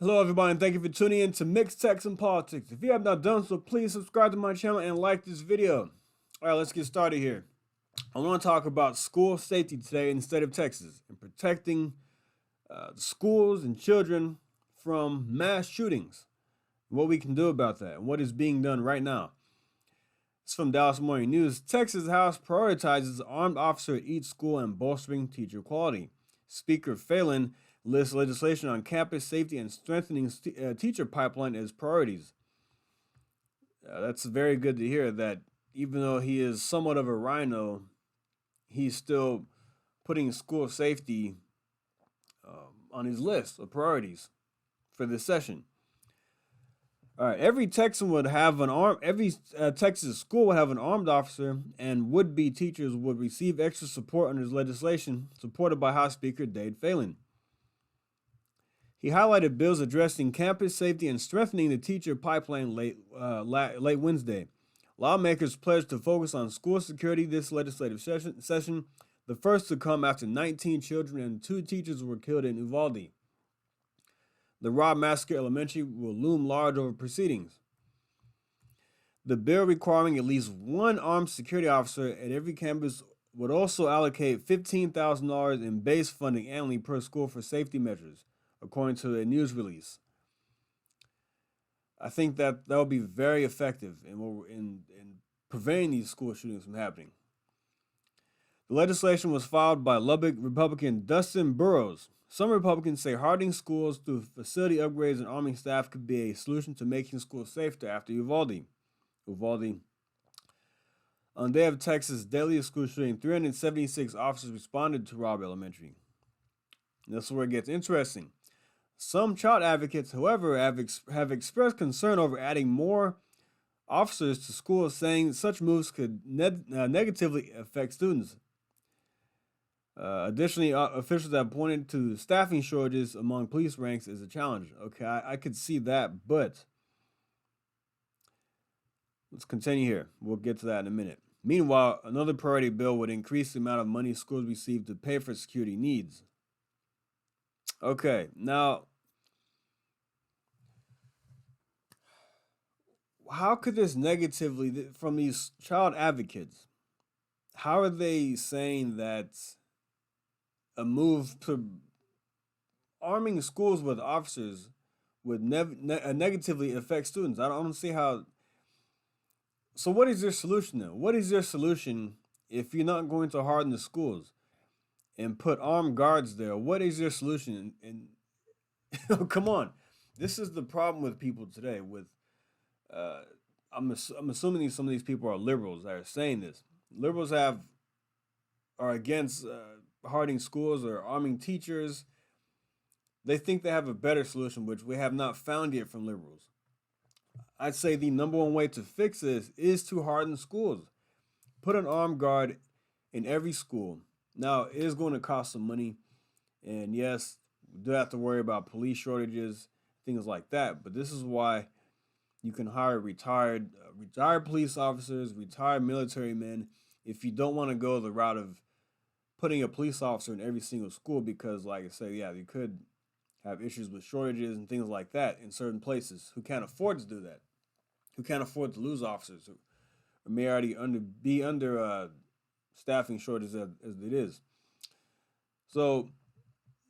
Hello, everybody, and thank you for tuning in to Mixed Texan Politics. If you have not done so, please subscribe to my channel and like this video. All right, let's get started here. I want to talk about school safety today in the state of Texas and protecting schools and children from mass shootings. What we can do about that and what is being done right now. It's from Dallas Morning News. Texas House prioritizes armed officer at each school and bolstering teacher quality. Speaker Phelan lists legislation on campus safety and strengthening teacher pipeline as priorities. That's very good to hear that even though he is somewhat of a rhino, he's still putting school safety on his list of priorities for this session. All right, every Texas school would have an armed officer, and would-be teachers would receive extra support under this legislation, supported by House Speaker Dade Phelan. He highlighted bills addressing campus safety and strengthening the teacher pipeline late Wednesday. Lawmakers pledged to focus on school security this legislative session, the first to come after 19 children and 2 teachers were killed in Uvalde. The Robb Massacre Elementary will loom large over proceedings. The bill requiring at least one armed security officer at every campus would also allocate $15,000 in base funding annually per school for safety measures, according to a news release. I think that will be very effective in preventing these school shootings from happening. The legislation was filed by Lubbock Republican Dustin Burrows. Some Republicans say hardening schools through facility upgrades and arming staff could be a solution to making schools safer after Uvalde. On the day of Texas' deadliest school shooting, 376 officers responded to Robb Elementary. This is where it gets interesting. Some child advocates, however, have expressed concern over adding more officers to schools, saying such moves could negatively affect students. Additionally, officials have pointed to staffing shortages among police ranks as a challenge. Okay, I could see that, but let's continue here. We'll get to that in a minute. Meanwhile, another priority bill would increase the amount of money schools receive to pay for security needs. Okay, now, how could this negatively, from these child advocates, how are they saying that a move to arming schools with officers would negatively affect students? I don't see how. So what is your solution then? What is your solution if you're not going to harden the schools and put armed guards there? What is your solution? And come on, this is the problem with people today. With I'm assuming some of these people are liberals that are saying this. Liberals are against hardening schools or arming teachers. They think they have a better solution, which we have not found yet from liberals. I'd say the number one way to fix this is to harden schools. Put an armed guard in every school. Now, it is going to cost some money. And yes, we do have to worry about police shortages, things like that. But this is why you can hire retired police officers, retired military men, if you don't want to go the route of putting a police officer in every single school, because like I say, yeah, you could have issues with shortages and things like that in certain places who can't afford to do that, who can't afford to lose officers, who may already be under staffing shortages as it is. So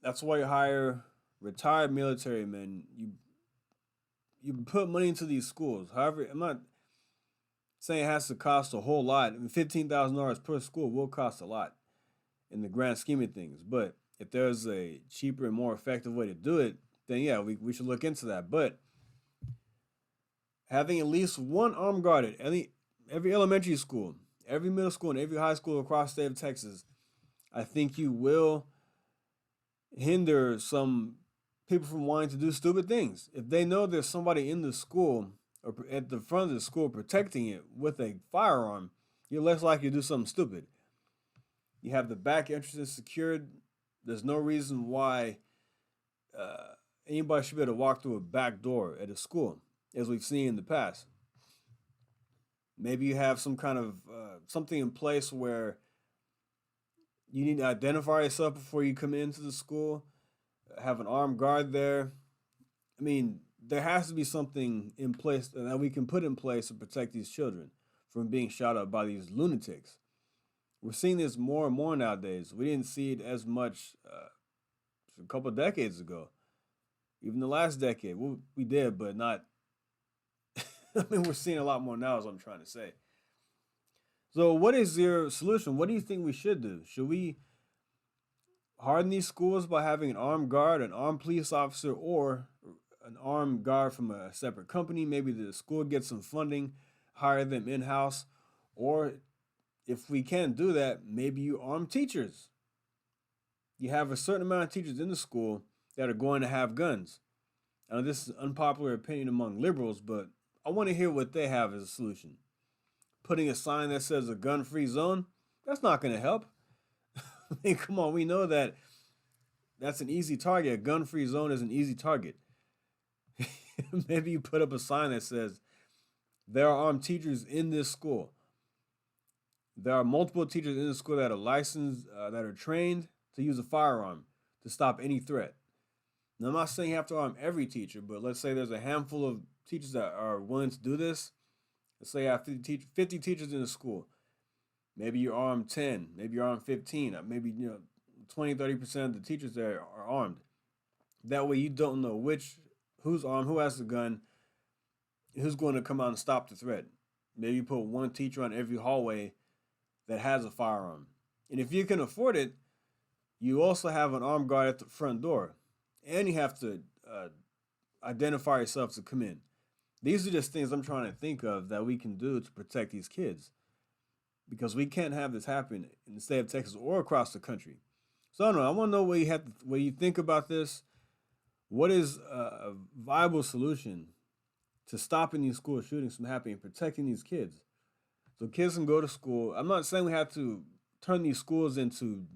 that's why you hire retired military men. You put money into these schools. However, I'm not saying it has to cost a whole lot. I mean, $15,000 per school will cost a lot in the grand scheme of things. But if there's a cheaper and more effective way to do it, then yeah, we should look into that. But having at least one armed guard at every elementary school, every middle school, and every high school across the state of Texas, I think you will hinder some people from wanting to do stupid things. If they know there's somebody in the school or at the front of the school protecting it with a firearm, you're less likely to do something stupid. You have the back entrances secured. There's no reason why anybody should be able to walk through a back door at a school, as we've seen in the past. Maybe you have some kind of something in place where you need to identify yourself before you come into the school, have an armed guard there, I mean, there has to be something in place that we can put in place to protect these children from being shot up by these lunatics. We're seeing this more and more nowadays. We didn't see it as much a couple of decades ago. Even the last decade, we did, but not. I mean, we're seeing a lot more now, is what I'm trying to say. So, what is your solution? What do you think we should do? Should we harden these schools by having an armed guard, an armed police officer, or an armed guard from a separate company? Maybe the school gets some funding, hire them in house, or if we can't do that, maybe you arm teachers. You have a certain amount of teachers in the school that are going to have guns. I know this is an unpopular opinion among liberals, but I want to hear what they have as a solution. Putting a sign that says a gun free zone, that's not going to help. I mean, come on, we know that that's an easy target. A gun free zone is an easy target. Maybe you put up a sign that says there are armed teachers in this school. There are multiple teachers in the school that are licensed, that are trained to use a firearm to stop any threat. Now, I'm not saying you have to arm every teacher, but let's say there's a handful of teachers that are willing to do this. Let's say you have 50 teachers in the school. Maybe you arm 10, maybe you arm 15, maybe 20, 30% of the teachers there are armed. That way you don't know who's armed, who has the gun, who's going to come out and stop the threat. Maybe you put one teacher on every hallway that has a firearm. And if you can afford it, you also have an armed guard at the front door. And you have to identify yourself to come in. These are just things I'm trying to think of that we can do to protect these kids. Because we can't have this happen in the state of Texas or across the country. So I don't know. I want to know what you think about this. What is a viable solution to stopping these school shootings from happening and protecting these kids? So kids can go to school. I'm not saying we have to turn these schools into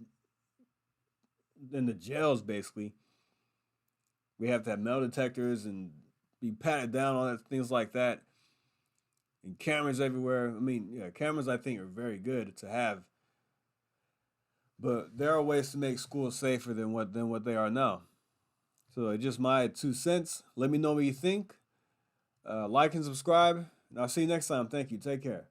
jails, basically. We have to have metal detectors and be patted down, all that things like that, and cameras everywhere. I mean, yeah, cameras I think are very good to have, but there are ways to make schools safer than what they are now. So just my 2 cents. Let me know what you think. Like and subscribe, and I'll see you next time. Thank you. Take care.